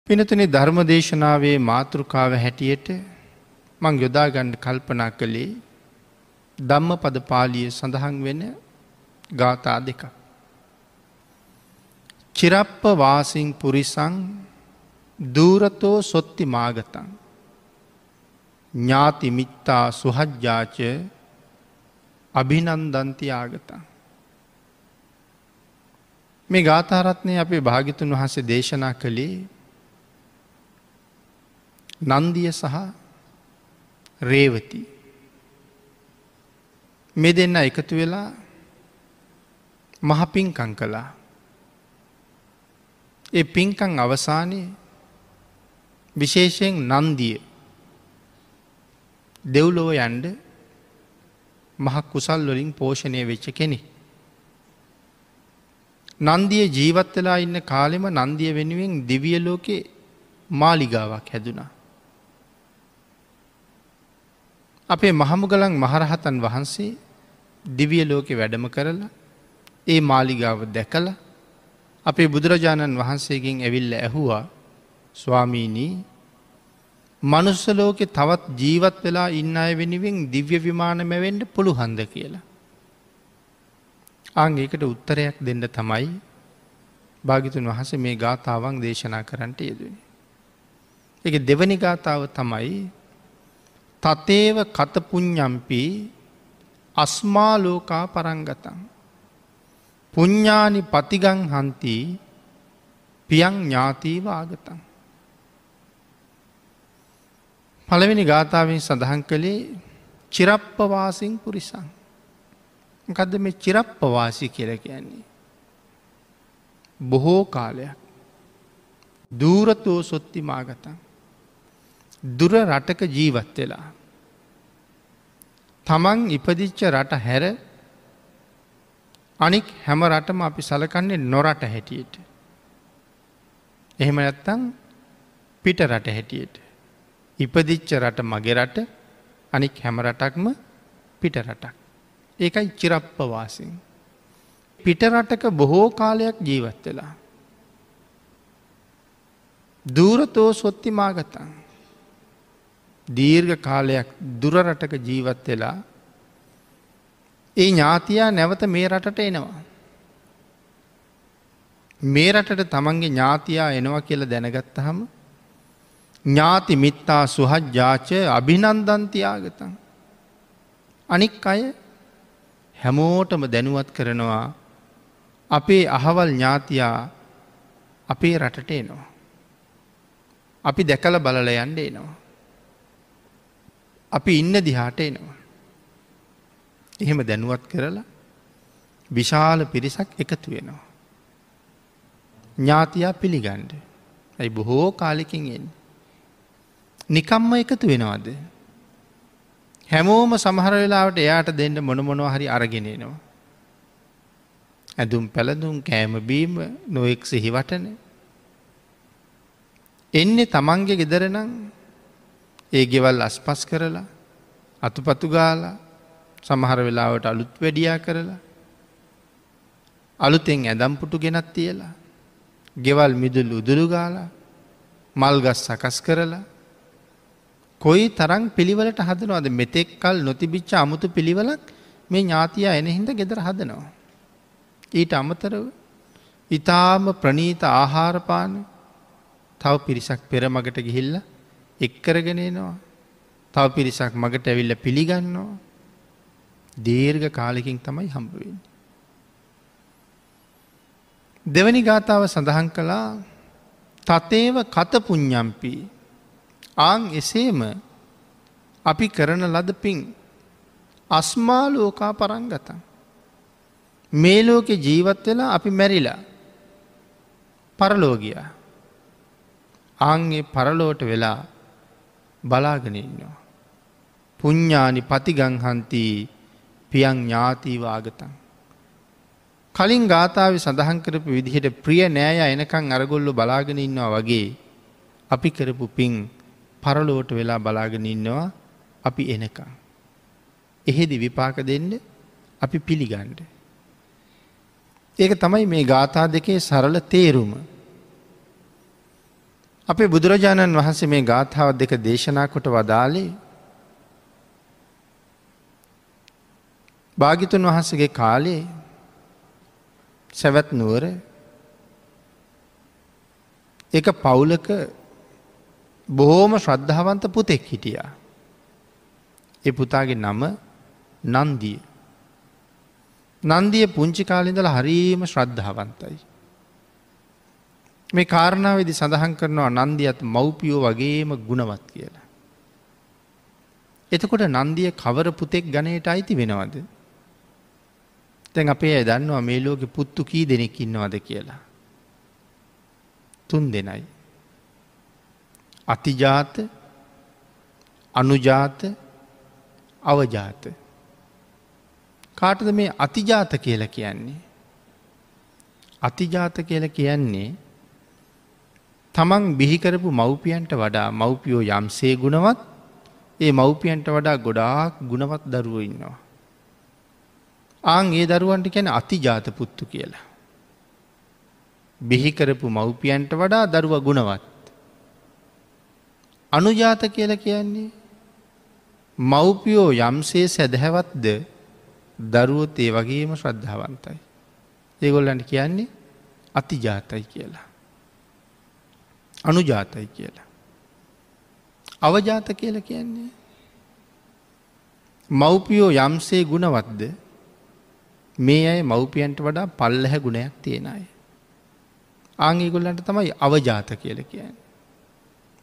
පිනතුනි ධර්ම දේශනාවේ මාතෘකාව හැටියට මං යොදාගන්න කල්පනා කළේ ධම්මපද පාළියේ සඳහන් වෙන ගාථා දෙකක්. චිරප්ප වාසින් පුරිසං දූරතෝ සොත්ති මාගතං ඥාති මිත්තා සුහජ්ජාච අභිනන්දන්ති ආගතං. මේ ගාථා රත්නය අපේ භාග්‍යතුන් වහන්සේ දේශනා කළේ නන්දිය සහ රේවති මේ දෙන්න එකතු වෙලා මහ පිංකම් කළා. ඒ පිංකම් අවසානයේ විශේෂයෙන් නන්දිය දෙව්ලොව යන්න මහ කුසල් වලින් පෝෂණය වෙච්ච කෙනෙක්. නන්දිය ජීවත් වෙලා ඉන්න කාලෙම නන්දිය වෙනුවෙන් දිව්‍ය ලෝකේ මාලිගාවක් හැදුනා. අපේ මහමුගලන් මහරහතන් වහන්සේ දිව්‍ය ලෝකේ වැඩම කරලා ඒ මාලිගාව දැකලා අපේ බුදුරජාණන් වහන්සේගෙන් ඇවිල්ලා ඇහුවා, ස්වාමීනි, මනුස්ස ලෝකේ තවත් ජීවත් වෙලා ඉන්න අය වෙනුවෙන් දිව්‍ය විමාන මැවෙන්න පුළුවන්ද කියලා. ඒකට උත්තරයක් දෙන්න තමයි භාග්‍යතුන් වහන්සේ මේ ගාථාවන් දේශනා කරන්නට යෙදුනේ. ඒක දෙවනි ගාථාව තමයි තතේව කත පුඤ්ඤම්පි අස්මා ලෝකා පරංගතං පුඤ්ඤානි පතිගං හන්ති පියං ඥාතිව ආගතං. පළවෙනි ගාථාවෙන් සඳහන් කළේ චිරප්ප වාසින් පුරිසං. මොකද්ද මේ චිරප්ප වාසී කියලා කියන්නේ? බොහෝ කාලයක් දූරතෝ සොත්ති මාගතං දුර රටක ජීවත් වෙලා තමන් ඉපදිච්ච රට හැර අනික් හැම රටම අපි සලකන්නේ නොරට හැටියට. එහෙම නැත්තම් පිට රට හැටියට. ඉපදිච්ච රට මගේ රට, අනික් හැම රටක්ම පිට රටක්. ඒකයි චිරප්ප වාසින්. පිට රටක බොහෝ කාලයක් ජීවත් වෙලා දූරතෝ සොත්ති මාගතං දීර්ඝ කාලයක් දුර රටක ජීවත් වෙලා ඒ ඥාතියා නැවත මේ රටට එනවා. මේ රටට තමන්ගේ ඥාතියා එනවා කියලා දැනගත්තහම ඥාති මිත්තා සුහජ්ජාච අභිනන්දන්ති ආගතං. අනික් අය හැමෝටම දැනුවත් කරනවා අපේ අහවල් ඥාතියා අපේ රටට එනවා. අපි දැකලා බලලා යන්න එනවා. අපි ඉන්න දිහාට එනවා. එහෙම දැනුවත් කරලා විශාල පිරිසක් එකතු වෙනවා. ඥාතියා පිළිගන්න. ඒ බොහෝ කාලෙකින් එන්නේ. නිකම්ම එකතු වෙනවද? හැමෝම සමහර වෙලාවට එයාට දෙන්න මොනවා හරි අරගෙන එනවා. ඇඳුම් පැළඳුම්, කෑම බීම, නොඑක් සිහිවටන. එන්නේ තමන්ගේ ගෙදර නම් ඒ ගෙවල් අස්පස් කරලා අතුපතු ගාලා සමහර වෙලාවට අලුත් වැඩියා කරලා අලුතෙන් ඇඳම් පුටු ගෙනත් තියලා ගෙවල් මිදුළු උදුළු ගාලා මල් ගස් සකස් කරලා කොයි තරම් පිළිවෙලට හදනවද? මෙතෙක් කල නොතිබිච්ච අමුතු පිළිවෙලක් මේ ඥාතියා එන හින්දා ගෙදර හදනවා. ඊට අමතරව ඊටාම ප්‍රණීත ආහාර පාන තව පිරිසක් පෙරමගට ගිහිල්ලා එක් කරගෙන එනවා. තව පිරිසක් මගට ඇවිල්ලා පිළිගන්නවා. දීර්ඝ කාලෙකින් තමයි හම්බ වෙන්නේ. දෙවනි ගාථාව සඳහන් කළා තතේව කත පුඤ්ඤම්පි. එසේම අපි කරන ලද පින් අස්මා ලෝකා පරංගතං මේ ලෝකේ ජීවත් වෙලා අපි මැරිලා පරලෝ ගියා. ඒ පරලෝට වෙලා බලාගෙන ඉන්නවා. පුඤ්ඤානි පතිගං හන්ති පියං ඥාතිව ආගතං. කලින් ගාථාවේ සඳහන් කරපු විදිහට ප්‍රිය නෑයා එනකන් අරගොල්ලෝ බලාගෙන ඉන්නවා වගේ අපි කරපු පින් පරලෝට වෙලා බලාගෙන ඉන්නවා අපි එනකන්. එහෙදි විපාක දෙන්න අපි පිළිගන්න. ඒක තමයි මේ ගාථා දෙකේ සරල තේරුම. අපේ බුදුරජාණන් වහන්සේ මේ ගාථාව දෙක දේශනා කොට වදාළේ භාග්‍යවතුන් වහන්සේගේ කාලේ සවැත් නුවර එක පවුලක බොහෝම ශ්‍රද්ධාවන්ත පුතෙක් හිටියා. ඒ පුතාගේ නම නන්දිය. නන්දිය පුංචි කාලේ ඉඳලා හරීම ශ්‍රද්ධාවන්තයි. මේ කාරණාවේදී සඳහන් කරනවා නන්දියත් මව්පියෝ වගේම ගුණවත් කියලා. එතකොට නන්දිය කවර පුතෙක් ගණයට අයිති වෙනවද? දැන් අපේ අය දන්නවා මේ ලෝකෙ පුත්තු කී දෙනෙක් ඉන්නවද කියලා. 3 දෙනයි. අතිජාත, අනුජාත, අවජාත. කාටද මේ අතිජාත කියලා කියන්නේ? අතිජාත කියලා කියන්නේ තමන් බිහි කරපු මව්පියන්ට වඩා මව්පියෝ යම්සේ ගුණවත් ඒ මව්පියන්ට වඩා ගොඩාක් ගුණවත් දරුවෝ ඉන්නවා. ආන් ඒ දරුවන්ට කියන්නේ අතිජාත පුත්තු කියලා. බිහි කරපු මව්පියන්ට වඩා දරුවා ගුණවත්. අනුජාත කියලා කියන්නේ මව්පියෝ යම්සේ සැදැහැවත්ද දරුවොත් ඒ වගේම ශ්‍රද්ධාවන්තයි. ඒගොල්ලන්ට කියන්නේ අතිජාතයි කියලා. අනුජාතයි කියලා. අවජාත කියලා කියන්නේ මව්පියෝ යම්සේ ගුණවත්ද මේ අය මව්පියන්ට වඩා පල්ලැහැ ගුණයක් තියෙන අය. ආන් ඒගොල්ලන්ට තමයි අවජාත කියලා කියන්නේ.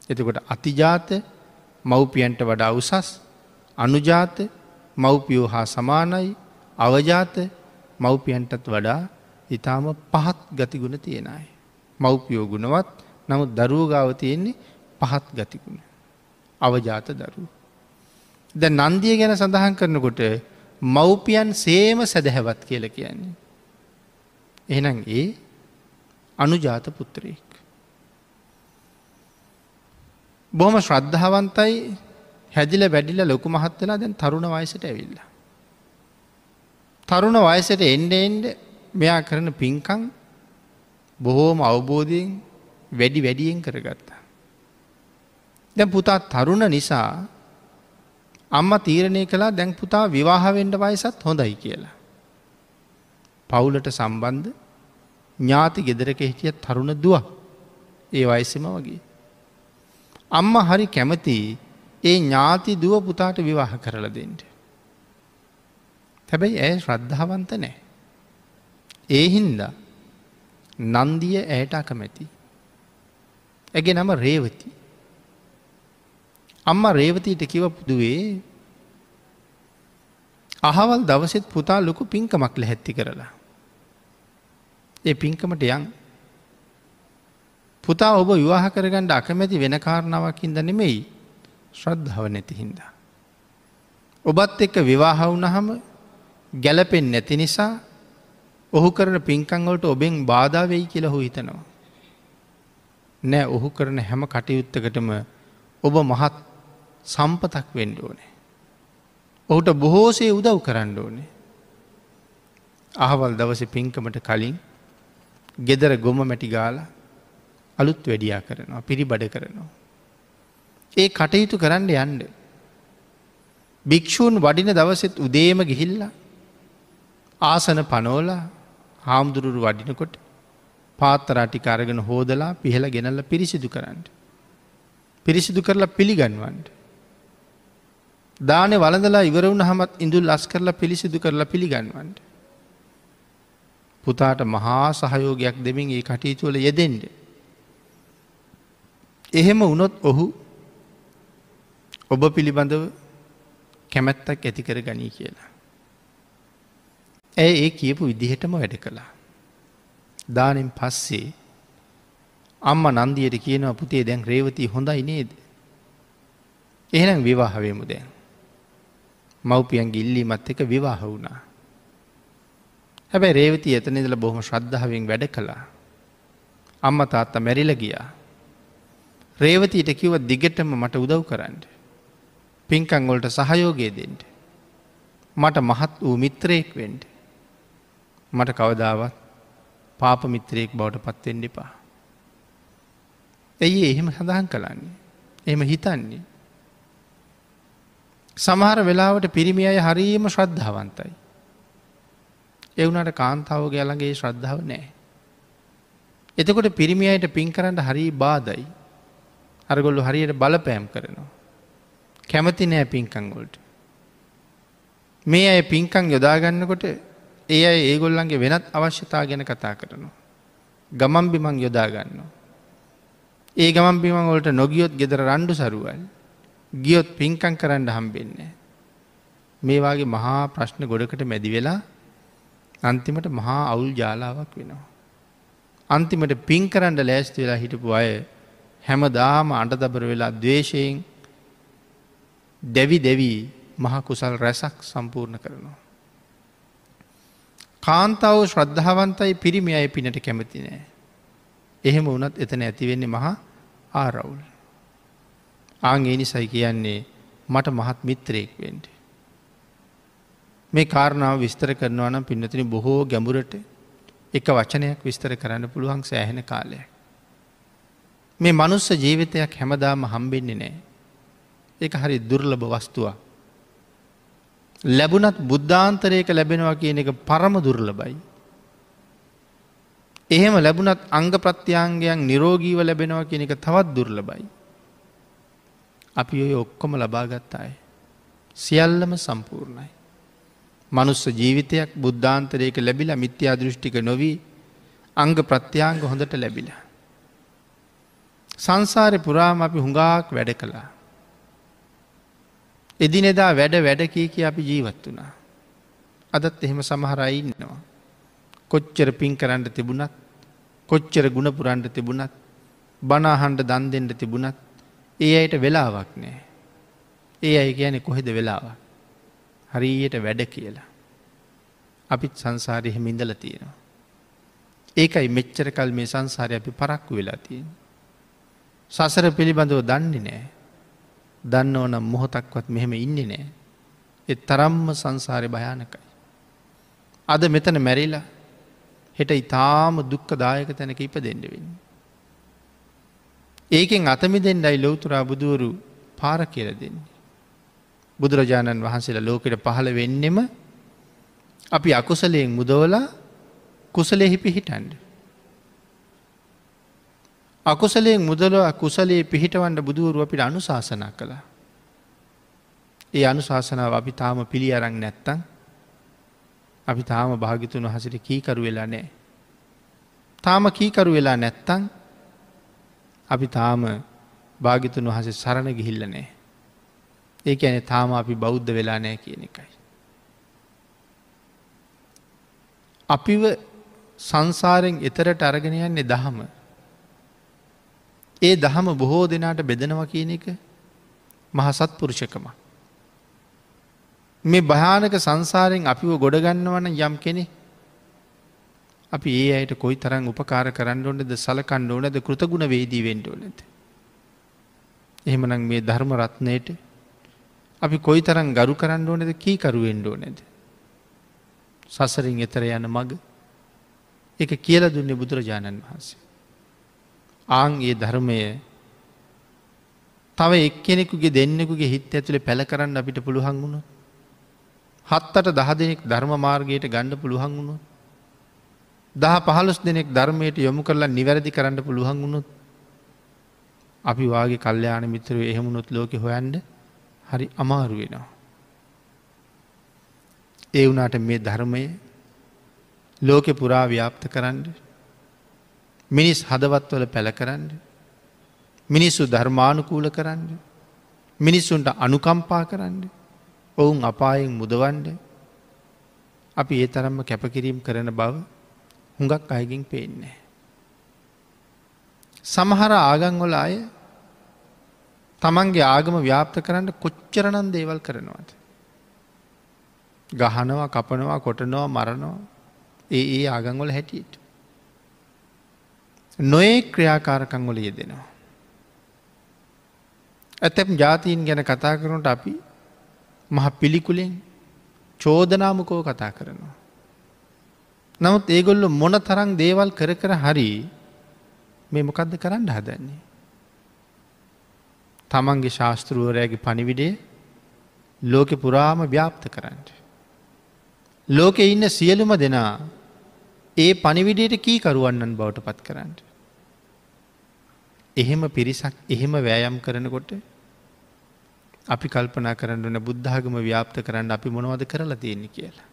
එතකොට අතිජාත මව්පියන්ට වඩා උසස්, අනුජාත මව්පියෝ හා සමානයි, අවජාත මව්පියන්ටත් වඩා ඊටාම පහත් ගතිගුණ තියෙන අය. මව්පියෝ ගුණවත් නමුත් දරුවෝ ගාව තියෙන්නේ පහත් ගතිගුණ. අවජාත දරුවෝ. දැන් නන්දිය ගැන සඳහන් කරනකොට මව්පියන් සේම සැදැහැවත් කියලා කියන්නේ. එහෙනම් ඒ අනුජාත පුත්‍රයෙක්. බොහොම ශ්‍රද්ධාවන්තයි, හැදිලා වැඩිලා ලොකු මහත් වෙලා දැන් තරුණ වයසට ඇවිල්ලා. තරුණ වයසට එන්න මෙයා කරන පින්කම් බොහෝම අවබෝධයෙන් වැඩියෙන් කරගත්තා. දැන් පුතා තරුණ නිසා අම්මා තීරණය කළා දැන් පුතා විවාහ වෙන්න වයසත් හොඳයි කියලා. පවුලට සම්බන්ධ ඥාති ගෙදරක හිටිය තරුණ දුවක් ඒ වයසෙම වගේ. අම්මා හරි කැමති ඒ ඥාති දුව පුතාට විවාහ කරලා දෙන්න. හැබැයි ඇය ශ්‍රද්ධාවන්ත නැහැ. ඒ හින්දා නන්දිය ඇයට අකමැති. ඇගේ නම රේවති. අම්මා රේවතීට කිව්ව පුදුවේ අහවල් දවසෙත් පුතා ලොකු පින්කමක් ලැහැත්ති කරලා. ඒ පින්කමට යන්. පුතා ඔබ විවාහ කරගන්න අකමැති වෙන කාරණාවක් හින්දා නෙමෙයි, ශ්‍රද්ධාව නැති හින්දා. ඔබත් එක්ක විවාහ වුණාම ගැළපෙන්නේ නැති නිසා ඔහු කරන පින්කම් වලට ඔබෙන් බාධා වෙයි කියලා ඔහු හිතනවා. නෑ, ඔහු කරන හැම කටයුත්තකටම ඔබ මහත් සම්පතක් වෙන්න ඕනේ. ඔහුට බොහෝසේ උදව් කරන්න ඕනේ. අහවල් දවසේ පින්කමට කලින් ගෙදර ගොම මැටි ගාලා අලුත් වැඩියා කරනවා, පිරිබඩ කරනවා. ඒ කටයුතු කරන්න යන්න. භික්ෂූන් වඩින දවසෙත් උදේම ගිහිල්ලා ආසන පනෝලා හාමුදුරුවෝ වඩිනකොට පාත්‍රා ටික අරගෙන හොදලා පිහලා ගෙනල්ලා පිරිසිදු කරන්න. පිරිසිදු කරලා පිළිගන්වන්න. දානේ වළඳලා ඉවර වුණාමත් ඉඳුල් අස් කරලා පිරිසිදු කරලා පිළිගන්වන්න. පුතාට මහා සහයෝගයක් දෙමින් මේ කටයුතු වල යෙදෙන්න. එහෙම වුණොත් ඔහු ඔබ පිළිබඳව කැමැත්තක් ඇති කර ගනී කියලා. ඇය ඒ කියපු විදිහටම වැඩ කළා. දානෙන් පස්සේ අම්මා නන්දියට කියනවා පුතේ දැන් රේවතී හොඳයි නේද? එහෙනම් විවාහ වෙමු දැන්. මව්පියන්ගේ ඉල්ලීමත් එක්ක විවාහ වුණා. හැබැයි රේවතී එතන ඉඳලා බොහොම ශ්‍රද්ධාවෙන් වැඩ කළා. අම්මා තාත්තා මැරිලා ගියා. රේවතීට කිව්වා දිගටම මට උදව් කරන්න. පින්කම් වලට සහයෝගය දෙන්න. මට මහත් වූ මිත්‍රයෙක් වෙන්න. මට කවදාවත් පාප මිත්‍රයෙක් බවට පත් වෙන්න එපා. ඇයි එහෙම සඳහන් කළන්නේ. එහෙම හිතන්නේ. සමහර වෙලාවට පිරිමි අය හරීම ශ්‍රද්ධාවන්තයි. එවුනට කාන්තාවගේ ළඟේ ශ්‍රද්ධාව නෑ. එතකොට පිරිමි අයට පින් කරන්න හරි බාධයි. අරගොල්ලු හරියට බලපෑම් කරනවා. කැමති නෑ පින්කං වලට. මේ අය පින්කං යොදාගන්නකොට ඒ අය ඒගොල්ලන්ගේ වෙනත් අවශ්‍යතා ගැන කතා කරනවා. ගමන් බිමන් යොදාගන්නවා. ඒ ගමන් බිමන් වලට නොගියොත් ගෙදර රණ්ඩු සරුවල්. ගියොත් පින්කං කරන්න හම්බෙන්නේ. මේ වගේ මහා ප්‍රශ්න ගොඩකට මැදි වෙලා අන්තිමට මහා අවුල් ජාලාවක් වෙනවා. අන්තිමට පින් කරන්න ලෑස්ති වෙලා හිටපු අය හැමදාම අඬදබර වෙලා ද්වේෂයෙන් දෙවි මහ කුසල් රැසක් සම්පූර්ණ කරනවා. කාන්තාව ශ්‍රද්ධාවන්තයි පිරිමි අය පිනට කැමති නෑ. එහෙම වුණත් එතන ඇතිවෙන්නේ මහා ආරවුල්. ආන් ඒ නිසයි කියන්නේ මට මහත් මිත්‍රයෙක් වෙන්න. මේ කාරණාව විස්තර කරනවා නම් පින්නතුනි බොහෝ ගැඹුරට එක වචනයක් විස්තර කරන්න පුළුවන් සෑහෙන කාලයක්. මේ මනුස්ස ජීවිතයක් හැමදාම හම්බෙන්නේ නෑ. ඒක හරි දුර්ලභ වස්තුවක්. ලැබුණත් බුද්ධාන්තරයක ලැබෙනවා කියන එක පරම දුර්ලභයි. එහෙම ලැබුණත් අංග ප්‍රත්‍යංගයන් නිරෝගීව ලැබෙනවා කියන එක තවත් දුර්ලභයි. අපි ඔය ඔක්කොම ලබාගත් අය. සියල්ලම සම්පූර්ණයි. මනුස්ස ජීවිතයක් බුද්ධාන්තරයක ලැබිලා මිත්‍යා දෘෂ්ටික නොවී අංග ප්‍රත්‍යංග හොඳට ලැබිලා. සංසාරය පුරාම අපි හුඟාක් වැඩ කළා. එදිනෙදා වැඩ කිය අපි ජීවත් වුණා. අදත් එහෙම සමහර අය ඉන්නවා. කොච්චර පින් කරන්න තිබුණත්, කොච්චර ගුණ පුරන්න තිබුණත්, බණ අහන්න දන් දෙන්න තිබුණත් ඒ අයට වෙලාවක් නෑ. ඒ අය කියන්නේ කොහෙද වෙලාවක්? හරියට වැඩ කියලා. අපිත් සංසාරේ එහෙම ඉඳලා තියෙනවා. ඒකයි මෙච්චර කල් මේ සංසාරේ අපි පරක්කු වෙලා තියෙන්නේ. සසර පිළිබඳව දන්නේ නෑ. දන්නව නම් මොහොතක්වත් මෙහෙම ඉන්නේ නෑ. ඒ තරම්ම සංසාරේ භයානකයි. අද මෙතන මැරිලා හෙට ඊටාම දුක්ඛදායක තැනක ඉපදෙන්න වෙන්නේ. ඒකෙන් අත මිදෙන්නයි ලෞතර බුදුවරු පාර කියලා දෙන්නේ. බුදුරජාණන් වහන්සේලා ලෝකෙට පහළ වෙන්නෙම අපි අකුසලයෙන් මුදවලා කුසලෙහි පිහිටන්න. අකුසලයෙන් මුදවලා කුසලයේ පිහිටවන්න බුදුවරු අපිට අනුශාසනා කළා. ඒ අනුශාසනාව අපි තාම පිළි අරන් නැත්තම් අපි තාම භාග්‍යතුන් වහන්සේට කීකරු වෙලා නැහැ. තාම කීකරු වෙලා නැත්තම් අපි තාම භාග්‍යතුන් වහන්සේ සරණ ගිහිල්ලා නැහැ. ඒ කියන්නේ තාම අපි බෞද්ධ වෙලා නැහැ කියන එකයි. අපිව සංසාරයෙන් එතරට අරගෙන යන්නේ දහම. ඒ දහම බොහෝ දෙනාට බෙදනවා කියන එක මහා සත්පුරුෂකම. මේ භයානක සංසාරයෙන් අපිව ගොඩ ගන්නවන යම් කෙනෙක් අපි ඒ අයට කොයි තරම් උපකාර කරන්න ඕනේද, සලකන්න ඕනේද, කෘතගුණ වේදී වෙන්න ඕනේද? එහෙමනම් මේ ධර්ම රත්නයේට අපි කොයි තරම් ගරු කරන්න ඕනේද, කීකරු වෙන්න ඕනේද? සසරින් එතර යන මඟ ඒක කියලා දුන්නේ බුදුරජාණන් වහන්සේ. ආන් ඒ ධර්මය තව එක්කෙනෙකුගේ දෙන්නෙකුගේ හිත ඇතුලේ පැල කරන්න අපිට පුළුවන් වුණොත්, 7-8-10 දෙනෙක් ධර්ම මාර්ගයට ගන්න පුළුවන් වුණොත්, 10-15 දෙනෙක් ධර්මයට යොමු කරලා නිවැරදි කරන්න පුළුවන් වුණොත්, අපි වාගේ කල්යාණ මිත්‍රයෝ එහෙම වුණොත් ලෝකේ හොයන්න හරි අමාරු වෙනවා. ඒ වුණාට මේ ධර්මය ලෝකේ පුරා ව්‍යාප්ත කරන්න, මිනිස් හදවත්වල පැල කරන්න, මිනිස්සු ධර්මානුකූල කරන්න, මිනිස්සුන්ට අනුකම්පා කරන්න, ඔවුන් අපායෙන් මුදවන්න අපි ඒ තරම්ම කැපකිරීම කරන බව හුඟක් අයගෙන් පේන්නේ. සමහර ආගම් වල අය තමන්ගේ ආගම ව්‍යාප්ත කරන්න කොච්චරනම් දේවල් කරනවද? ගහනවා, කපනවා, කොටනවා, මරනවා. ඒ ආගම් වල හැටියට නොයේ ක්‍රියාකාරකම් වල යෙදෙනවා. ඇතැම් ජාතීන් ගැන කතා කරනකොට අපි මහ පිළිකුලෙන් චෝදනාමුකව කතා කරනවා. නමුත් ඒගොල්ලෝ මොන තරම් දේවල් කර කර හරි මේ මොකද්ද කරන්න හදන්නේ? තමන්ගේ ශාස්තෘුවරයාගේ පණිවිඩේ ලෝකෙ පුරාම ව්‍යාප්ත කරන්න. ලෝකෙ ඉන්න සියලුම දෙනා ඒ පණිවිඩයට කීකරුවන්නන් බවට පත් කරන්න. එහෙම පිරිසක් එහෙම වෑයම් කරනකොට අපි කල්පනා කරන්න වන බුද්ධාගම ව්‍යාප්ත කරන්න අපි මොනවද කරලා තියෙන්නේ කියලා.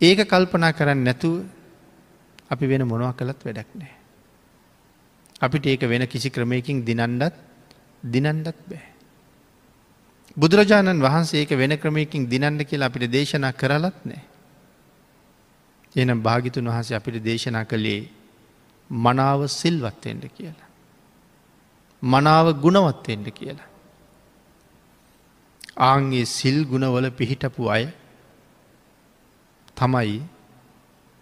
ඒක කල්පනා කරන්න නැතුව අපි වෙන මොනවා කළත් වැඩක් නෑ. අපිට ඒක වෙන කිසි ක්‍රමයකින් දිනන්නත් බෑ. බුදුරජාණන් වහන්සේ ඒක වෙන ක්‍රමයකින් දිනන්න කියලා අපිට දේශනා කරලත් නෑ. එනම් භාගිතුන් වහන්සේ අපිට දේශනා කළේ මනාව සිල්වත්වෙන්ට කියලා. මනාව ගුණවත්වෙන්ට කියලා. ආන්ගේ සිල් ගුණවල පිහිටපු අය තමයි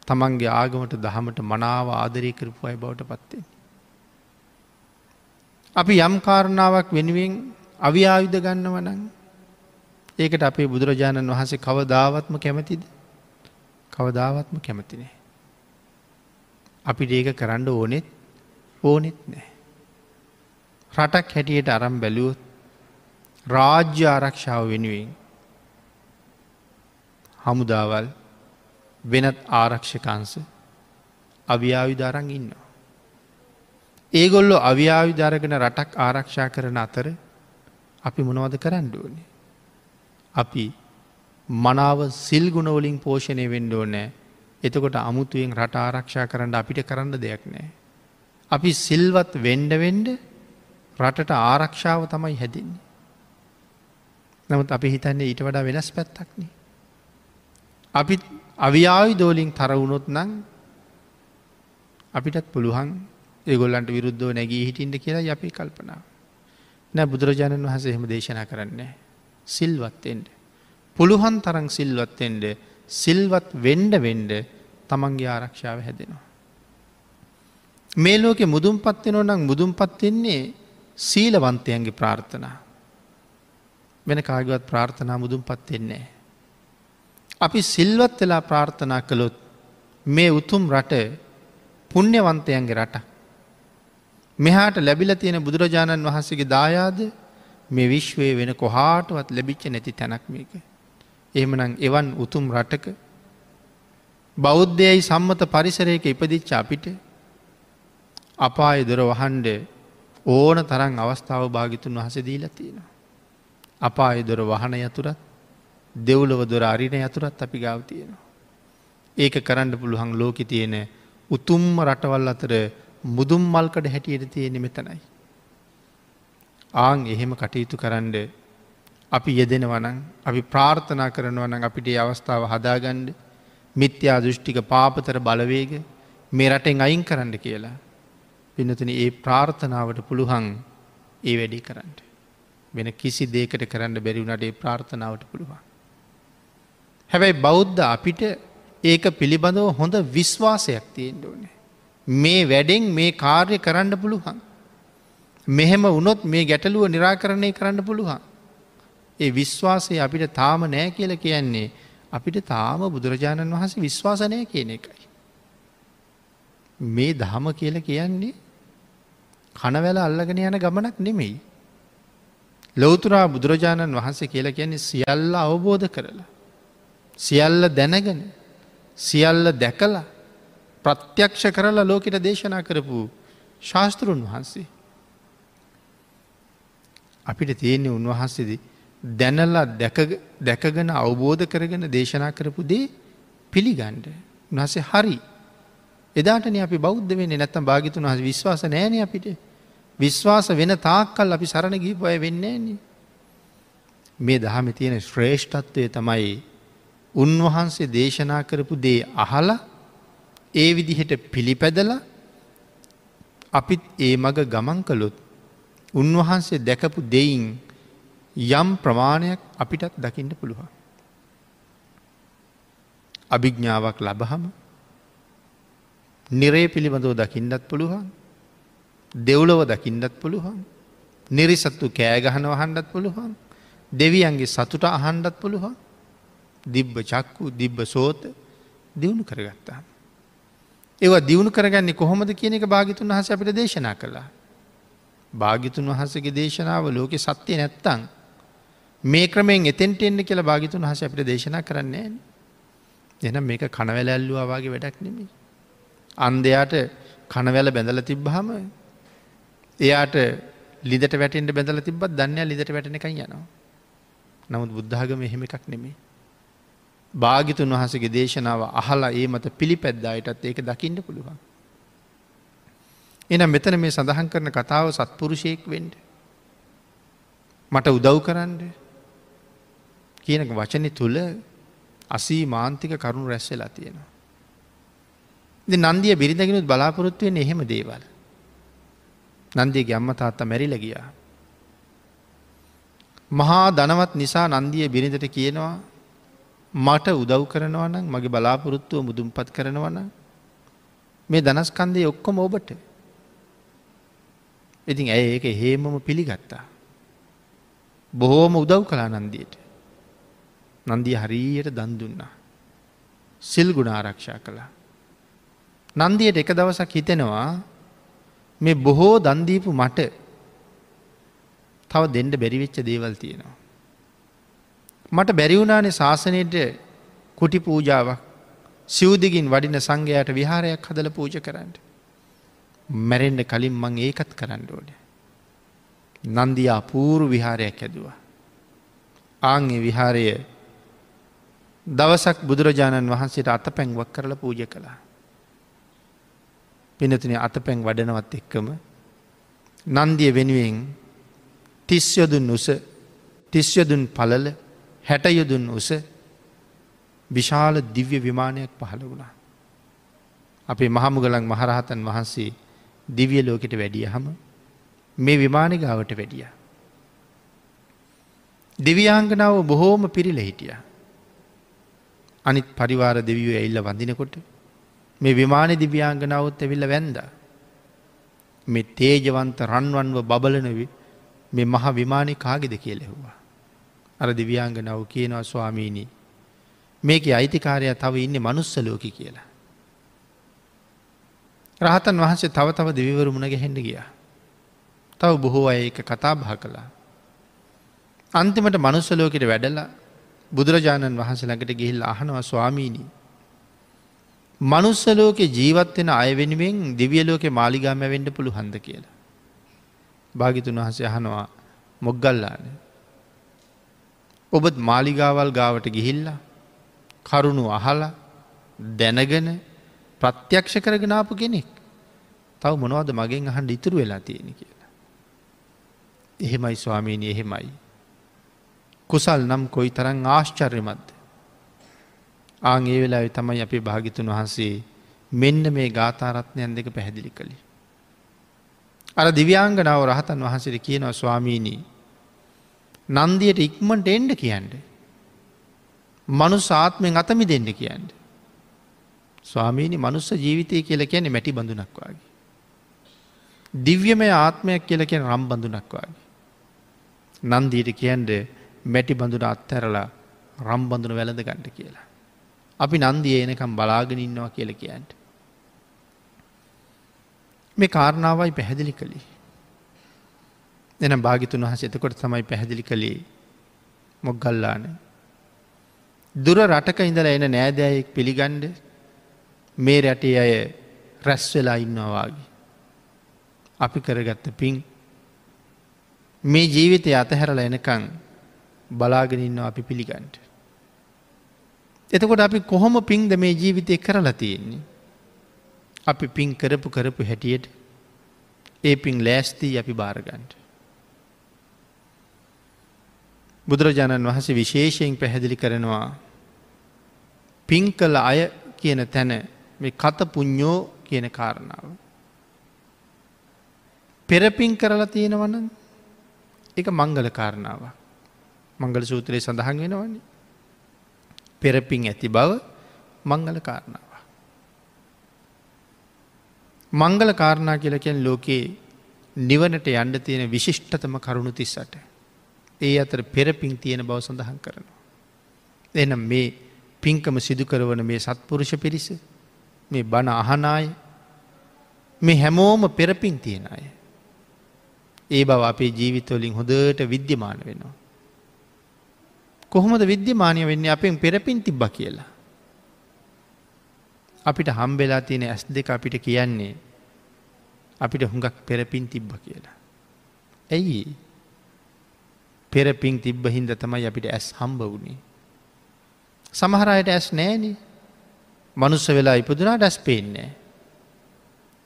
තමන්ගේ ආගමට දහමට මනාව ආදරය කරපු අය බවට පත්වෙන්. අපි යම් කාරණාවක් වෙනුවෙන් අවිආයුධ ගන්නවනං ඒකට අපේ බුදුරජාණන් වහන්සේ කවදාවත්ම කැමතිද? කවදාවත්ම කැමතිනේ. අපිට ඒක කරන්න ඕනෙත් නෑ. රටක් හැටියට අරම් බැලුවොත් රාජ්‍ය ආරක්ෂාව වෙනුවෙන් හමුදාවල් වෙනත් ආරක්ෂකංශ අවියායුධ අරන් ඉන්නවා. ඒගොල්ලෝ අවියායුධ අරගෙන රටක් ආරක්ෂා කරන අතර අපි මොනවද කරන්න ඕනේ? අපි මනාව සිල් ගුණ වලින් පෝෂණය වෙන්න ඕනේ. එතකොට අමුතුවෙන් රට ආරක්ෂා කරන්න අපිට කරන්න දෙයක් නෑ. අපි සිල්වත් වෙන්න රටට ආරක්ෂාව තමයි හැදෙන්නේ. නමුත් අපි හිතන්නේ ඊට වඩා වෙනස් පැත්තක් නේ. අපි අවියායුධ වලින් තර වුණොත් නම් අපිටත් පුළුවන් ඒගොල්ලන්ට විරුද්ධව නැගී හිටින්න කියලා අපි කල්පනාව. නෑ බුදුරජාණන් වහන්සේ එහෙම දේශනා කරන්නේ. සිල්වත් වෙන්න. පුළුවන් තරම් සිල්වත් වෙන්න, සිල්වත් වෙන්න තමන්ගේ ආරක්ෂාව හැදෙනවා. මේ ලෝකෙ මුදුන්පත් වෙනවා නම් මුදුන්පත් වෙන්නේ සීලවන්තයන්ගේ ප්‍රාර්ථනා. වෙන කාගේවත් ප්‍රාර්ථනා මුදුන්පත් වෙන්නේ නැහැ. අපි සිල්වත් වෙලා ප්‍රාර්ථනා කළොත් මේ උතුම් රට පුණ්‍යවන්තයන්ගේ රටක්. මෙහාට ලැබිලා තියෙන බුදුරජාණන් වහන්සේගේ දායාද මේ විශ්වයේ වෙන කොහාටවත් ලැබිච්ච නැති තැනක් මේක. එහෙමනම් එවන් උතුම් රටක බෞද්ධයයි සම්මත පරිසරයක ඉපදිච්ච අපිට අපායේ දොර වහන්න ඕන තරම් අවස්ථාව භාග්‍යතුන් වහන්සේ දීලා තියෙනවා. අපායේ දොර වහන යතුරත් දෙව්ලොව දොර අරින යතුරත් අපි ගාව තියෙනවා. ඒක කරන්න පුළුවන් ලෝකෙ තියෙන උතුම්ම රටවල් අතර මුදුන් මල්කඩ හැටියට තියෙන්නේ මෙතනයි. ආන් එහෙම කටයුතු කරන්න අපි යෙදෙනවා නම්, අපි ප්‍රාර්ථනා කරනවා නම් අපිට මේ අවස්ථාව හදාගන්න මිත්‍යා දෘෂ්ටික පාපතර බලවේග මේ රටෙන් අයින් කරන්න කියලා. පින්නතුනි ඒ ප්‍රාර්ථනාවට පුළුවන් ඒ වැඩේ කරන්න. වෙන කිසි දෙයකට කරන්න බැරි වුණාට ඒ ප්‍රාර්ථනාවට පුළුවන්. හැබැයි බෞද්ධ අපිට ඒක පිළිබඳව හොඳ විශ්වාසයක් තියෙන්න ඕනේ. මේ වැඩෙන් මේ කාර්ය කරන්න පුළුවන්. මෙහෙම වුණොත් මේ ගැටලුව निराකරණය කරන්න පුළුවන්. ඒ විශ්වාසය අපිට තාම නැහැ කියලා කියන්නේ අපිට තාම බුදුරජාණන් වහන්සේ විශ්වාස නැහැ කියන එකයි. මේ ධම කියලා කියන්නේ කනවැල අල්ලගෙන යන ගමනක් නෙමෙයි. ලෞතර බුදුරජාණන් වහන්සේ කියලා කියන්නේ සියල්ල අවබෝධ කරලා, සියල්ල දැනගෙන, සියල්ල දැකලා, ප්‍රත්‍යක්ෂ කරලා ලෝකෙට දේශනා කරපු ශාස්ත්‍රුන් වහන්සේ. අපිට තියෙන්නේ උන්වහන්සේදී දැනලා දැකගෙන අවබෝධ කරගෙන දේශනා කරපු දේ පිළිගන්න. උන්වහන්සේ හරි. එදාටනේ අපි බෞද්ධ වෙන්නේ. නැත්තම් භාග්‍යතුන් වහන්සේ විශ්වාස නැහැනේ අපිට. විශ්වාස වෙන තාක්කල් අපි සරණ ගිහපු අය වෙන්නේ නැන්නේ. මේ ධර්මයේ තියෙන ශ්‍රේෂ්ඨත්වය තමයි උන්වහන්සේ දේශනා කරපු දේ අහලා ඒ විදිහට පිළිපැදලා අපිත් ඒ මග ගමන් කළොත් උන්වහන්සේ දැකපු දෙයින් යම් ප්‍රමාණයක් අපිටත් දකින්න පුළුවන්. අභිඥාවක් ලබහම නිරේ පිළිබඳව දකින්නත් පුළුවන්. දෙව්ලොව දකින්නත් පුළුවන්. නිරිසත්තු කෑ ගහනවා අහන්නත් පුළුවන්. දෙවියන්ගේ සතුට අහන්නත් පුළුවන්. දිබ්බ චක්කු, දිබ්බ සෝත දියුණු කරගත්තා. ඒවා දියුණු කරගන්නේ කොහොමද කියන එක භාග්‍යතුන් වහන්සේ අපිට දේශනා කළා. භාග්‍යතුන් වහන්සේගේ දේශනාව ලෝකෙ සත්‍යය නැත්තං මේ ක්‍රමෙන් එතෙන්ට එන්න කියලා භාග්‍යතුන් වහන්සේ අපිට දේශනා කරන්නේ නැහැ. එහෙනම් මේක කනවැල ඇල්ලුවා වගේ වැඩක් නෙමෙයි. අන්ධයාට කනවැල බැඳලා තිබ්බහම එයාට ලිදට වැටෙන්න බැඳලා තිබ්බත් දන්නේ නැහැ ලිදට වැටෙන එකයි යනවා. නමුත් බුද්ධ ආගම එහෙම එකක් නෙමෙයි. භාග්‍යතුන් වහන්සේගේ දේශනාව අහලා ඒ මත පිළිපැද්ද අයටත් ඒක දකින්න පුළුවන්. එහෙනම් මෙතන මේ සඳහන් කරන කතාව සත්පුරුෂයෙක් වෙන්න මට උදව් කරන්න කියන වචනේ තුල අසීමාන්තික කරුණු රැස් වෙලා තියෙනවා. ඉතින් නන්දිය බිරිඳගෙනුත් බලාපොරොත්තු වෙන්නේ එහෙම දේවල්. නන්දියගේ අම්මා තාත්තා මැරිලා ගියා. මහා ධනවත් නිසා නන්දිය බිරිඳට කියනවා මට උදව් කරනවා නම් මගේ බලාපොරොත්තුව මුදුන්පත් කරනවා නම් මේ ධනස්කන්ධය ඔක්කොම ඔබට. ඉතින් ඇය ඒක හේමම පිළිගත්තා. බොහෝම උදව් කළා නන්දියට. නන්දිය හරියට දන් දුන්නා. සිල් ගුණ ආරක්ෂා කළා. නන්දියට එක දවසක් හිතෙනවා මේ බොහෝ දන් දීපු මට තව දෙන්න බැරි වෙච්ච දේවල් තියෙනවා. මට බැරි වුණානේ ශාසනයට කුටි පූජාවක් සිව්දිගින් වඩින සංඝයාට විහාරයක් හදලා පූජා කරන්න. මැරෙන්න කලින් මං ඒකත් කරන්න ඕනේ. නන්දිය අපූර්ව විහාරයක් හැදුවා. ආන්ගේ විහාරය දවසක් බුදුරජාණන් වහන්සේට අතපැන් වක් කරලා පූජා කළා. පින්නතුනේ අතපැන් වඩනවත් එක්කම නන්දිය වෙනුවෙන් 30 යොදුන් උස 30 යොදුන් පළල 60 යොදුන් උස විශාල දිව්‍ය විමානයක් පහළ වුණා. අපේ මහමුගලන් මහරහතන් වහන්සේ දිව්‍ය ලෝකෙට වැඩියහම මේ විමානෙ ගාවට වැඩියා. දිව්‍යාංගනාව බොහෝම පිරිලා හිටියා. අනිත් පරිවාර දෙවියෝ ඇවිල්ලා වඳිනකොට මේ විමානේ දිව්‍යාංගනාවොත් ඇවිල්ලා වැන්දා. මේ තේජවන්ත රන්වන්ව බබලන මේ මහ විමානේ කාගේද කියලා ඇහුවා. අර දිව්‍යාංගනාව කියනවා ස්වාමීනි මේකේ අයිතිකාරයා තව ඉන්නේ මනුස්ස ලෝකේ කියලා. රහතන් වහන්සේ තව තව දෙවිවරු මුණ ගැහෙන්න ගියා. තව බොහෝ අය ඒක කතා බහ කළා. අන්තිමට මනුස්ස ලෝකෙට වැඩලා බුදුරජාණන් වහන්සේ ළඟට ගිහිල්ලා අහනවා ස්වාමීනි මනුස්ස ලෝකේ ජීවත් වෙන අය වෙනුවෙන් දිව්‍ය ලෝකේ මාලිගා මැවෙන්න පුළුවන්ද කියලා. භාග්‍යතුන් වහන්සේ අහනවා මොග්ගල්ලානේ ඔබ මාලිගාවල් ගාවට ගිහිල්ලා කරුණු අහලා දැනගෙන ප්‍රත්‍යක්ෂ කරගෙන ආපු කෙනෙක්. තව මොනවද මගෙන් අහන්න ඉතුරු වෙලා තියෙන්නේ කියලා. එහෙමයි ස්වාමීනි එහෙමයි. කුසල් නම් කොයිතරම් ආශ්චර්යමත්ද. ආන් ඒ වෙලාවේ තමයි අපේ භාග්‍යතුන් වහන්සේ මෙන්න මේ ගාථා රත්නයන් දෙක පැහැදිලි කළේ. අර දිව්‍යාංගනාව රහතන් වහන්සේට කියනවා ස්වාමීනි නන්දියට ඉක්මනට එන්න කියන්නේ. මනුස්ස ආත්මෙන් අත මිදෙන්න කියන්නේ. ස්වාමීනි මනුස්ස ජීවිතය කියලා කියන්නේ මැටි බඳුනක් වගේ. දිව්‍යමය ආත්මයක් කියලා කියන්නේ රම් බඳුනක් වගේ. නන්දියට කියන්නේ මැටි බඳුන අත්හැරලා රම් බඳුන වැළඳ ගන්න කියලා. අපි නන්දිය එනකම් බලාගෙන ඉන්නවා කියලා කියන්නේ. මේ කාරණාවයි පැහැදිලි කළේ. එහෙනම් භාග්‍යතුන් වහන්සේ එතකොට තමයි පැහැදිලි කළේ මොග්ගල්ලාන දුර රටක ඉඳලා එන නෑදෑයෙක් පිළිගන්න මේ රටේ අය රැස් වෙලා ඉන්නවා වාගේ. අපි කරගත්ත පින් මේ ජීවිතය අතහැරලා එනකන් බලාගෙන ඉන්නවා අපි පිළිගන්න. එතකොට අපි කොහොම පින්ද මේ ජීවිතේ කරලා තියෙන්නේ? අපි පින් කරපු හැටියට ඒ පින් ලෑස්ති අපි බාර ගන්න. බුදුරජාණන් වහන්සේ විශේෂයෙන් පැහැදිලි කරනවා පින් කළ අය කියන තැන මේ කත පුඤ්ඤෝ කියන කාරණාව. පෙර පින් කරලා තියෙනවා නම් ඒක මංගල කාරණාවක්. මංගල සූත්‍රයේ සඳහන් වෙනවනේ. පෙර පින් ඇති බව මංගල කාරණාවක්. මංගල කාරණා කියලා කියන්නේ ලෝකේ නිවනට යන්න තියෙන විශිෂ්ටතම කරුණු 38. ඒ අතර පෙර පින් තියෙන බව සඳහන් කරනවා. එහෙනම් මේ පින්කම සිදු කරන මේ සත්පුරුෂ පිරිස මේ බණ අහන අය මේ හැමෝම පෙර පින් තියෙන අය. ඒ බව අපේ ජීවිතවලින් හොඳට විද්‍යමාන වෙනවා. කොහොමද විද්‍යමානය වෙන්නේ අපෙන් පෙරපින් තිබ්බ කියලා. අපිට හම්බෙලා තියෙන ඇස් දෙක අපිට කියන්නේ අපිට හුඟක් පෙරපින් තිබ්බ කියලා. ඇයි පෙරපින් තිබ්බ හින්ද තමයි අපිට ඇස් හම්බ වුණේ. සමහර අයට ඇස් නෑනේ. මනුස්ස වෙලා ඉපදුනාට ඇස් පේන්නේ.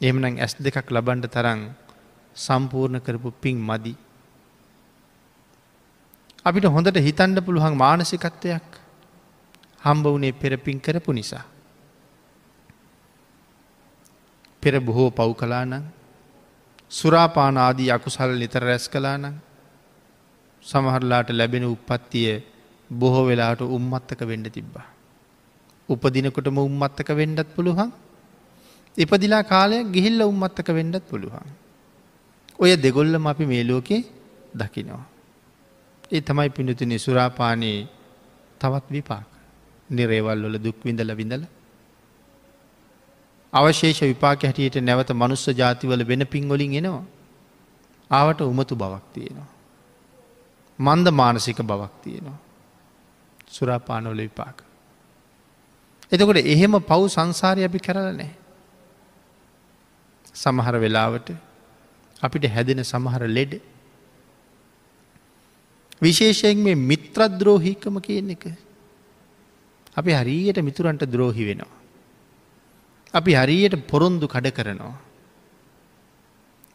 එහෙමනම් ඇස් දෙකක් ලබන්න තරම් සම්පූර්ණ කරපු පින් මදි. අපිට හොඳට හිතන්න පුළුවන් මානසිකත්වයක් හම්බ වුණේ පෙරපින් කරපු නිසා. පෙර බොහෝ පව් කළා නම් සුරාපාන ආදී අකුසල් නිතර රැස් කළා නම් සමහරලාට ලැබෙන උප්පත්තිය බොහෝ වෙලාට උම්මත්තක වෙන්න තිබ්බා. උපදිනකොටම උම්මත්තක වෙන්නත් පුළුවන්. ඉපදිලා කාලයක් ගිහිල්ලා උම්මත්තක වෙන්නත් පුළුවන්. ඔය දෙගොල්ලම අපි මේ ලෝකේ දකිනවා. ඒ තමයි පිණුතුනි සුරාපානයේ තවත් විපාක. නිරේවල් වල දුක් විඳලා විඳලා අවශේෂ විපාක හැටියට නැවත මනුස්ස ජාතිවල වෙන පින් වලින් එනවා. ආවට උමතු බවක් තියෙනවා. මන්ද මානසික බවක් තියෙනවා. සුරාපාන වල විපාක. එතකොට එහෙම පව් සංසාරේ අපි කරලා නැහැ. සමහර වෙලාවට අපිට හැදෙන සමහර ලෙඩ විශේෂයෙන් මේ මිත්‍රද්‍රෝහීකම කියන එක. අපි හරියට මිතුරන්ට ද්‍රෝහි වෙනවා. අපි හරියට පොරොන්දු කඩ කරනවා.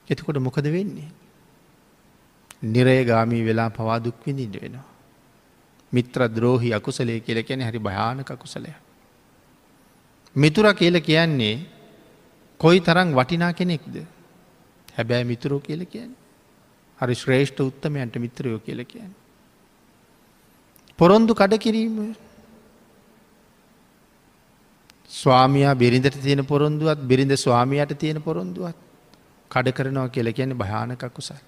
එතකොට මොකද වෙන්නේ? නිරයගාමී වෙලා පවා දුක් විඳින්න වෙනවා. මිත්‍රද්‍රෝහී අකුසලයේ කියලා කියන්නේ හරි භයානක අකුසලයක්. මිතුරා කියලා කියන්නේ කොයි තරම් වටිනා කෙනෙක්ද? හැබැයි මිතුරෝ කියලා කියන්නේ හරි ශ්‍රේෂ්ඨ උත්තමයන්ට මිත්‍රයෝ කියලා කියන්නේ. පොරොන්දු කඩ කිරීම ස්වාමියා බිරිඳට තියෙන පොරොන්දුවත් බිරිඳ ස්වාමියාට තියෙන පොරොන්දුවත් කඩ කරනවා කියලා කියන්නේ භයානක අකුසල.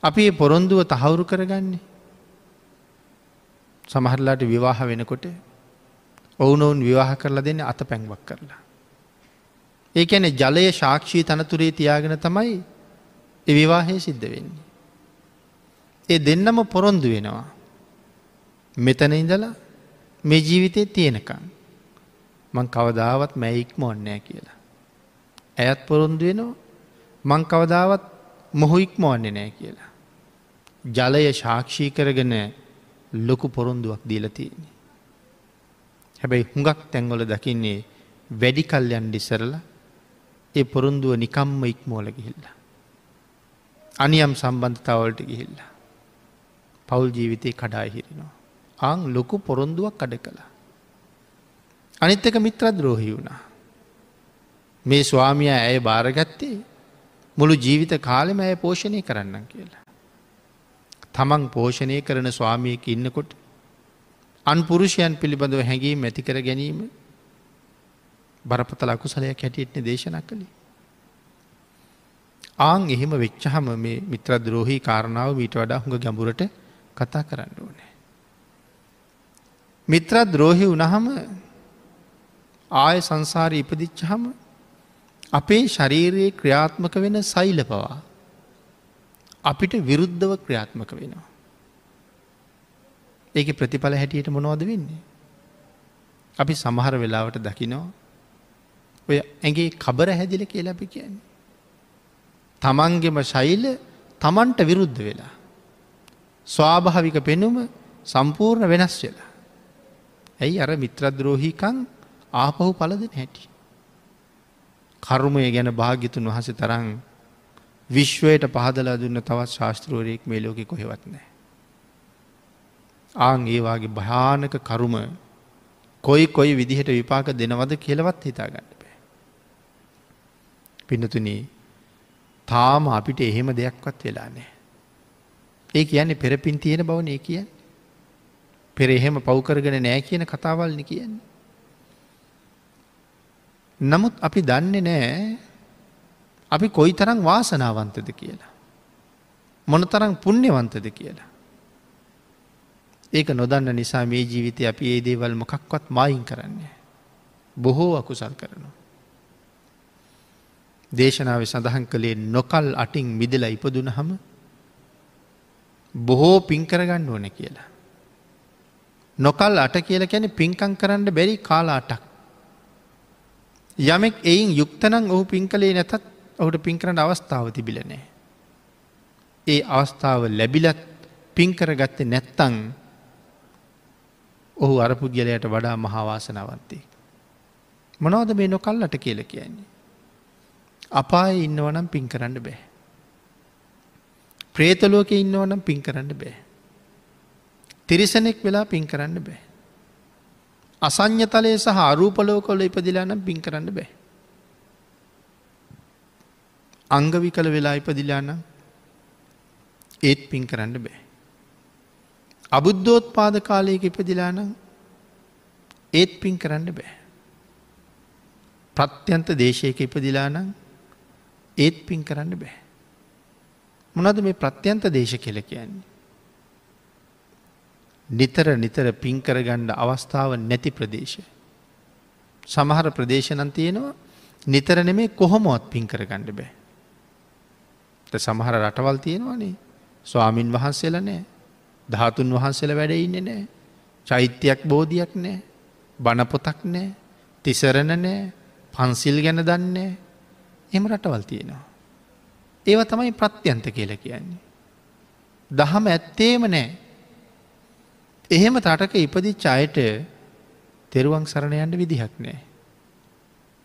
අපි මේ පොරොන්දුව තහවුරු කරගන්නේ සමහරලාට විවාහ වෙනකොට ඔවුනොවුන් විවාහ කරලා දෙන්නේ අතපැන්වක් කරලා. ඒ කියන්නේ ජලය සාක්ෂී තනතුරේ තියාගෙන තමයි ඒ විවාහය සිද්ධ වෙන්නේ. ඒ දෙන්නම පොරොන්දු වෙනවා. මෙතන ඉඳලා මේ ජීවිතේ තියෙනකම් මං කවදාවත් මෑ ඉක්මවන්නේ නැහැ කියලා. ඇයත් පොරොන්දු වෙනවා මං කවදාවත් මොහු ඉක්මවන්නේ නැහැ කියලා. ජලය සාක්ෂී කරගෙන ලොකු පොරොන්දුවක් දීලා තියෙන්නේ. හැබැයි හුඟක් තැන්වල දකින්නේ වැඩි කල් යන්න ඉස්සරලා ඒ පොරොන්දුව නිකම්ම ඉක්මවල ගිහිල්ලා. අනියම් සම්බන්ධතාවලට ගිහිල්ලා. පෞල් ජීවිතේ කඩා හිරිනවා. ආන් ලොකු පොරොන්දුවක් කඩ කළා. අනිත් එක මිත්‍රද්‍රෝහී වුණා. මේ ස්වාමියා ඇය බාරගත්තේ මුළු ජීවිත කාලෙම ඇය පෝෂණය කරන්නම් කියලා. තමන් පෝෂණය කරන ස්වාමියෙක් ඉන්නකොට අන් පුරුෂයන් පිළිබඳව හැඟීම් ඇති කර ගැනීම බරපතල අකුසලයක් හැටියට දේශනා කළේ. ආන් එහෙම වෙච්චහම මේ මිත්‍රද්‍රෝහී කාරණාව මීට වඩා හුඟ ගැඹුරට කතා කරන්න ඕනේ. මිත්‍රද්‍රෝහී වුණහම ආය සංසාරේ ඉපදිච්චහම අපේ ශරීරයේ ක්‍රියාත්මක වෙන සෛල පවා අපිට විරුද්ධව ක්‍රියාත්මක වෙනවා. ඒකේ ප්‍රතිඵල හැටියට මොනවද වෙන්නේ? අපි සමහර වෙලාවට දකිනවා ඔය ඇඟේ කබර හැදිලා කියලා අපි කියන්නේ. තමන්ගේම ශෛල තමන්ට විරුද්ධ වෙලා. ස්වාභාවික පෙනුම සම්පූර්ණ වෙනස් වෙලා. ඇයි අර මිත්‍රද්‍රෝහීකම් ආපහු පළ දෙන හැටි. කර්මය ගැන භාග්‍යතුන් වහන්සේ තරම් විශ්වයට පහදලා දුන්න තවත් ශාස්ත්‍රවරයෙක් මේ ලෝකෙ කොහෙවත් නැහැ. ආන් ඒ වාගේ භයානක කර්ම කොයි විදිහට විපාක දෙනවද කියලාවත් හිතා ගන්න බෑ. පින්නතුනි තාම අපිට එහෙම දෙයක්වත් වෙලා නැහැ. ඒ කියන්නේ පෙරපින් තියෙන බවනේ කියන්නේ. පෙර එහෙම පව් කරගෙන නැහැ කියන කතාවල්නේ කියන්නේ. නමුත් අපි දන්නේ නැහැ අපි කොයිතරම් වාසනාවන්තද කියලා. මොනතරම් පුණ්‍යවන්තද කියලා. ඒක නොදන්න නිසා මේ ජීවිතේ අපි මේ දේවල් මොකක්වත් මායින් කරන්නේ. බොහෝ අකුසල් කරනවා. දේශනාව සඳහන් කළේ නොකල් අටින් මිදලා ඉපදුනහම බොහෝ පින් කරගන්න ඕන කියලා. නොකල් අට කියලා කියන්නේ පින්කම් කරන්න බැරි කාල අටක්. යමෙක් එයින් යුක්ත නම් ඔහු පින් කළේ නැතත් ඔහුට පින් කරන්න අවස්ථාව තිබිලා නැහැ. ඒ අවස්ථාව ලැබිලත් පින් කරගත්තේ නැත්තම් ඔහු අර පුද්ගලයාට වඩා මහා වාසනාවන්තයෙක්. මොනවද මේ නොකල් අට කියලා කියන්නේ? අපායේ ඉන්නවනම් පින් කරන්න බෑ. ප්‍රේත ලෝකේ ඉන්නවනම් පින් කරන්න බෑ. තිරිසනෙක් වෙලා පින් කරන්න බෑ. අසඤ්ඤ තලයේ සහ අරූප ලෝකවල ඉපදිලා නම් පින් කරන්න බෑ. අංග විකල වෙලා ඉපදිලා නම් ඒත් පින් කරන්න බෑ. අබුද්ධෝත්පාද කාලයක ඉපදිලා නම් ඒත් පින් කරන්න බෑ. ප්‍රත්‍යන්ත දේශයක ඉපදිලා නම් ඒත් පින් කරන්න බෑ. මොනවද මේ ප්‍රත්‍යන්ත දේශ කියලා කියන්නේ? නිතර නිතර පින් කරගන්න අවස්ථාව නැති ප්‍රදේශ. සමහර ප්‍රදේශ නම් තියෙනවා නිතර නෙමෙයි කොහොමවත් පින් කරගන්න බෑ. සමහර රටවල් තියෙනවානේ ස්වාමින් වහන්සේලා නැහැ. ධාතුන් වහන්සේලා වැඩ ඉන්නේ නැහැ. චෛත්‍යයක් බෝධියක් නැහැ. බණ පොතක් නැහැ. තිසරණ නැහැ. පන්සිල් ගැන දන්නේ නැහැ. එහෙම රටවල් තියෙනවා. ඒවා තමයි ප්‍රත්‍යන්ත කියලා කියන්නේ. දහම ඇත්තේම නැහැ. එහෙම රටක ඉපදිච්ච අයට තෙරුවන් සරණ යන්න විදිහක් නැහැ.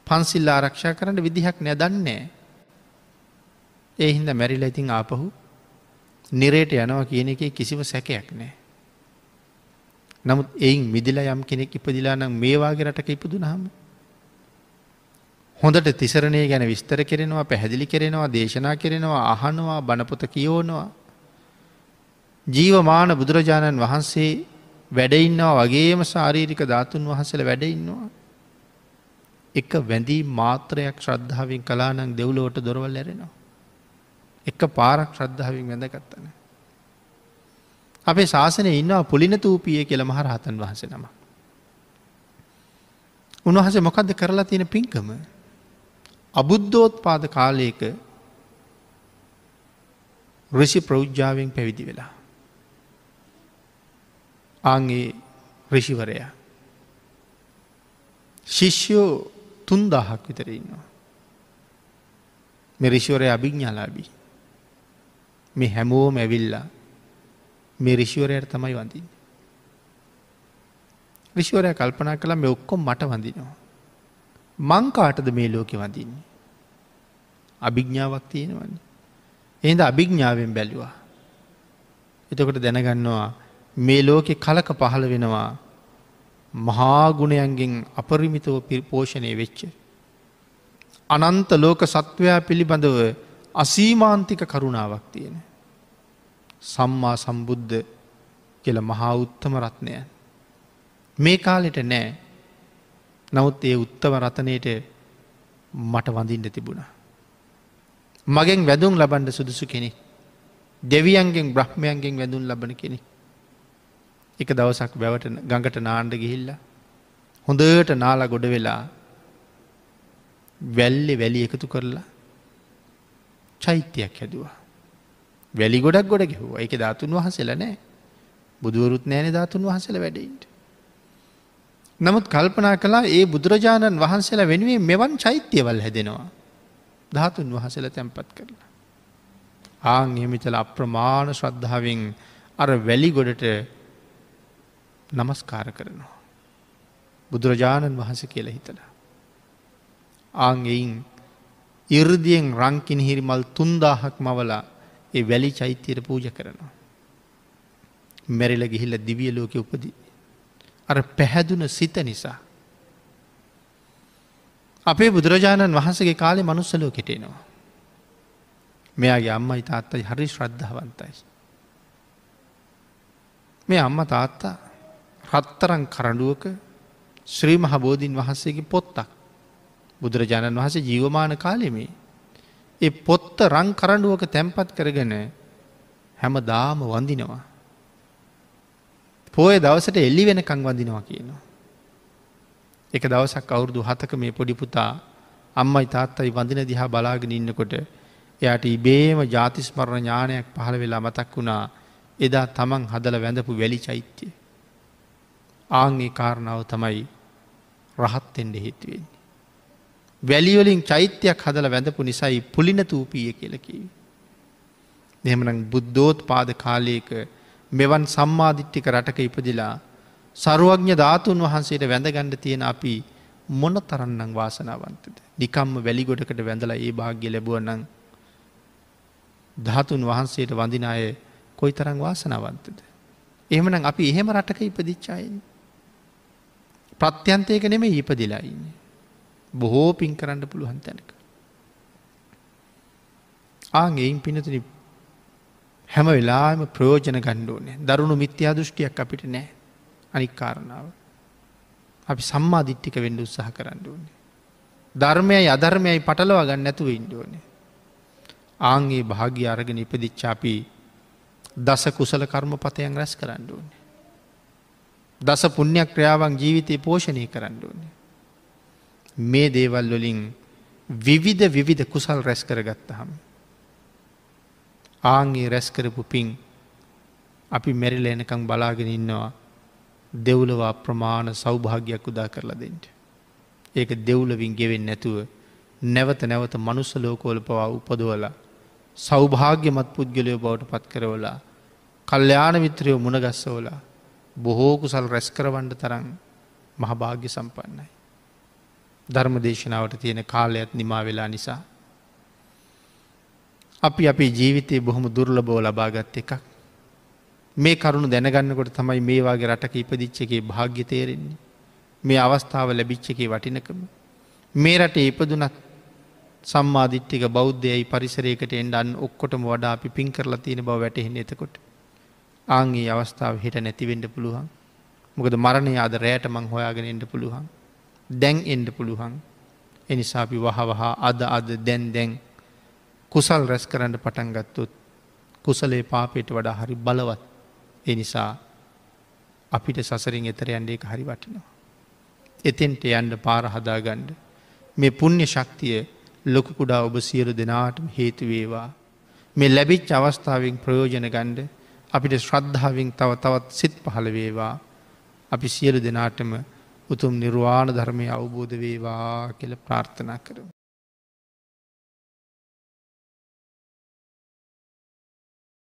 පන්සිල් ආරක්ෂා කරන්න විදිහක් නැහැ, දන්නේ නැහැ. ඒ හින්දා මැරිලා ඉතින් ආපහු නිරේට යනවා කියන එකේ කිසිම සැකයක් නැහැ. නමුත් එයින් මිදිලා යම් කෙනෙක් ඉපදිලා නම් මේ වාගේ රටක ඉපදුනහම හොඳට තිසරණය ගැන විස්තර කරනවා, පැහැදිලි කරනවා, දේශනා කරනවා, අහනවා, බණ පොත කියවනවා. ජීවමාන බුදුරජාණන් වහන්සේ වැඩ ඉන්නවා වගේම ශාරීරික ධාතුන් වහන්සේලා වැඩ ඉන්නවා. එක වැඳී මාත්‍රයක් ශ්‍රද්ධාවෙන් කළා නම් දෙව්ලොවට දොරවල් ඇරෙනවා. එක පාරක් ශ්‍රද්ධාවෙන් වැඳගත්තා නම්. අපේ ශාසනයේ ඉන්නවා පුලින තූපිය කියලා මහ රහතන් වහන්සේ නමක්. උන්වහන්සේ මොකද්ද කරලා තියෙන පින්කම? අබුද්ධෝත්පාද කාලයක ඍෂි ප්‍රෞජ්‍යාවෙන් පැවිදි වෙලා. ආන්ගේ ඍෂිවරයා ශිෂ්‍යෝ 3000ක් විතර ඉන්නවා. මේ ඍෂිවරයා අභිඥාලාභී. මේ හැමෝම ඇවිල්ලා මේ ඍෂිවරයාට තමයි වඳින්නේ. ඍෂිවරයා කල්පනා කළා මේ ඔක්කොම මට වඳිනවා. මං කාටද මේ ලෝකෙ වඳින්නේ? අභිඥාවක් තියෙනවනේ. එහෙනම් අභිඥාවෙන් බැලුවා. එතකොට දැනගන්නවා මේ ලෝකේ කලක පහළ වෙනවා මහා ගුණයන්ගෙන් අපරිමිතව පෝෂණය වෙච්ච අනන්ත ලෝක සත්වයා පිළිබඳව අසීමාන්තික කරුණාවක් තියෙන සම්මා සම්බුද්ධ කියලා මහා උත්තම රත්නයන් මේ කාලෙට නෑ. නමුත් ඒ උත්තම රතනයට මට වඳින්න තිබුණා. මගෙන් වැදුම් ලබන්න සුදුසු කෙනෙක්. දෙවියන්ගෙන් බ්‍රහ්මයන්ගෙන් වැදුම් ලබන කෙනෙක්. එක දවසක් වැවට ගඟට නාන්න ගිහිල්ලා හොඳට නාලා ගොඩ වෙලා වැල්ලේ වැලි එකතු කරලා චෛත්‍යයක් හැදුවා. වැලි ගොඩක් ගොඩ ගැහුවා. ඒකේ ධාතුන් වහන්සේලා නැහැ. බුදුවරුත් නැහැනේ ධාතුන් වහන්සේලා වැඩ ඉන්න. නමුත් කල්පනා කළා ඒ බුදුරජාණන් වහන්සේලා වෙනුවෙන් මෙවන් චෛත්‍යවල් හැදෙනවා. ධාතුන් වහන්සේලා තැන්පත් කරලා. ආන් එහෙමිතල අප්‍රමාණ ශ්‍රද්ධාවෙන් අර වැලි ගොඩට නමස්කාර කරනවා. බුදුරජාණන් වහන්සේ කියලා හිතලා. ආන් එයින් 이르දියෙන් රන් කිනිහිරි මල් 3000ක් මවලා ඒ වැලි චෛත්‍යයට පූජා කරනවා. මැරිලා ගිහිල්ලා දිව්‍ය ලෝකෙ උපදී. අර පැහැදුන සිත නිසා. අපේ බුදුරජාණන් වහන්සේගේ කාලේ මනුස්ස ලෝකෙට එනවා. මෙයාගේ අම්මයි තාත්තයි හරි ශ්‍රද්ධාවන්තයි. මේ අම්මා තාත්තා රත්තරන් කරඬුවක ශ්‍රී මහ බෝධීන් වහන්සේගේ පොත්තක් බුදුරජාණන් වහන්සේ ජීවමාන කාලේ මේ ඒ පොත්ත රන් කරඬුවක තැන්පත් කරගෙන හැමදාම වඳිනවා. පොයේ දවසට එළි වෙනකන් වඳිනවා කියනවා. එක දවසක් අවුරුදු 7ක මේ පොඩි පුතා අම්මයි තාත්තයි වඳින දිහා බලාගෙන ඉන්නකොට එයාට ඉබේම ජාතිස්මරණ ඥානයක් පහළ වෙලා මතක් වුණා එදා තමන් හදල වැඳපු වැලි චෛත්‍යය. ආන්ගේ කාරණාව තමයි රහත්තෙන්ට හේතුවෙන්නේ. වැලිවලින් චෛත්‍යයක් හදල වැඳපු නිසයි පුලින තූපීය කියලකිව. එහෙමනම් බුද්ධෝත් පාද කාලයක මෙවන් සම්මාධිට්ටික රටක ඉපදිලා සරුවඥ ධාතුන් වහන්සේට වැඳගණ්ඩ තියෙන අපි මොන තරන්නම් වාසනාවන්තද. නිකම්ම වැලිගොඩකට වැඳලා ඒ භාග්‍ය ලැබුවනං ධාතුන් වහන්සේට වඳින අය කොයි තරං වාසනාවන්තද. එහෙමනම් අපි එහෙම රටක ඉපදිච්චායන. ප්‍රත්‍යන්තයක නෙම ඉපදිලා ඉන්නේ. බොහෝ පින් කරන්න පුළුවන් තැනක. ආගෙයින් පිනතුනි හැම වෙලාම ප්‍රයෝජන ගණ්ඩෝනේ දරුණු මිත්‍යා දෘෂ්ටියක් අපිට නෑ අනික් කාරණාව. අපි සම්මාධිට්ටික වෙන්ඩ උත්සාහ කරන්න ඕනේ. ධර්මයයි අධර්මයයි පටලව ගන්න නැතුව ඉන්ඩෝනේ. ආන්ගේ භාග්‍ය අරගෙන ඉපදිච්චාපි දස කුසල කර්ම පතයන් රැස් කරන්න ඕනේ. දස පුුණ්‍යයක් ක්‍රියාවන් ජීවිතය පෝෂණය කරන්න ඕනේ. මේ දේවල් වලින් විවිධ කුසල් රැස් කරගත්තහම. ආන්ගේ රැස්කරපු පින් අපි මැරිල එනකං බලාගෙන ඉන්නවා දෙව්ලවා ප්‍රමාණ සෞභාගයක් උදා කරලා දෙෙන්ට. ඒක දෙව්ලවින් ගෙවෙන් නැතුව නැවත නැවත මනුස්ස ලෝකෝල පවා උපදවල සෞභාග්‍යමත් පුද්ගලයෝ බවට පත් කරවලා කල්්‍යාන මිත්‍රයෝ මුණගස්සවලා බොහෝ කුසල් රැස් කරවන්ඩ තරන් මහභාග්‍ය සම්පන්නයි. ධර්ම දේශනාවට තියෙන කාලයත් නිමා වෙලා නිසා. අපි අපේ ජීවිතය බොහොම දුර්ලබෝ ලබාගත් එකක්. මේ කරුණු දැනගන්නකොට තමයි මේවාගේ රටක ඉපදිච්චකේ භාග්‍ය තේරෙන්නේ. මේ අවස්ථාව ලැබිච්චකේ වටිනකම. මේ රට ඉපදුනත් සම්මාධිට්ටික බෞද්ධයයි පරිසරයකට එන්ඩන් ඔක්කොටම වඩා අපි පින් කරලා තියෙන බව වැටහෙන එතකොට. ආන්ගේ අවස්ථාව හිට නැතිවෙන්ඩ පුළුවන්. මොකද මරණය අද රෑට මං හොයාගෙන එන්ඩ පුළුවන්. දැන් එන්ඩ පුළුවන්. එනිසාපි වහවහා අද දැන් කුසල් රැස් කරන්න පටන් ගත්තොත් කුසලේ පාපයට වඩා හරි බලවත්. එනිසා අපිට සසරින් එතර යන්ඩේ හරි වටිනවා. එතෙන්ට යන්ඩ පාර හදාගණ්ඩ මේ පුුණ්‍ය ශක්තිය ලොකු කුඩා ඔබ සියලු දෙනාටම හේතුවේවා. මේ ලැබිච් අවස්ථාවෙන් ප්‍රයෝජන ගණ්ඩ අපිට ශ්‍රද්ධාවෙන් තවත් සිත් පහළ වේවා. අපි සියලු දෙනාටම උතුම් නිර්වාණ ධර්මය අවබෝධ වේවා කියල ප්‍රාර්ථනා කරමු.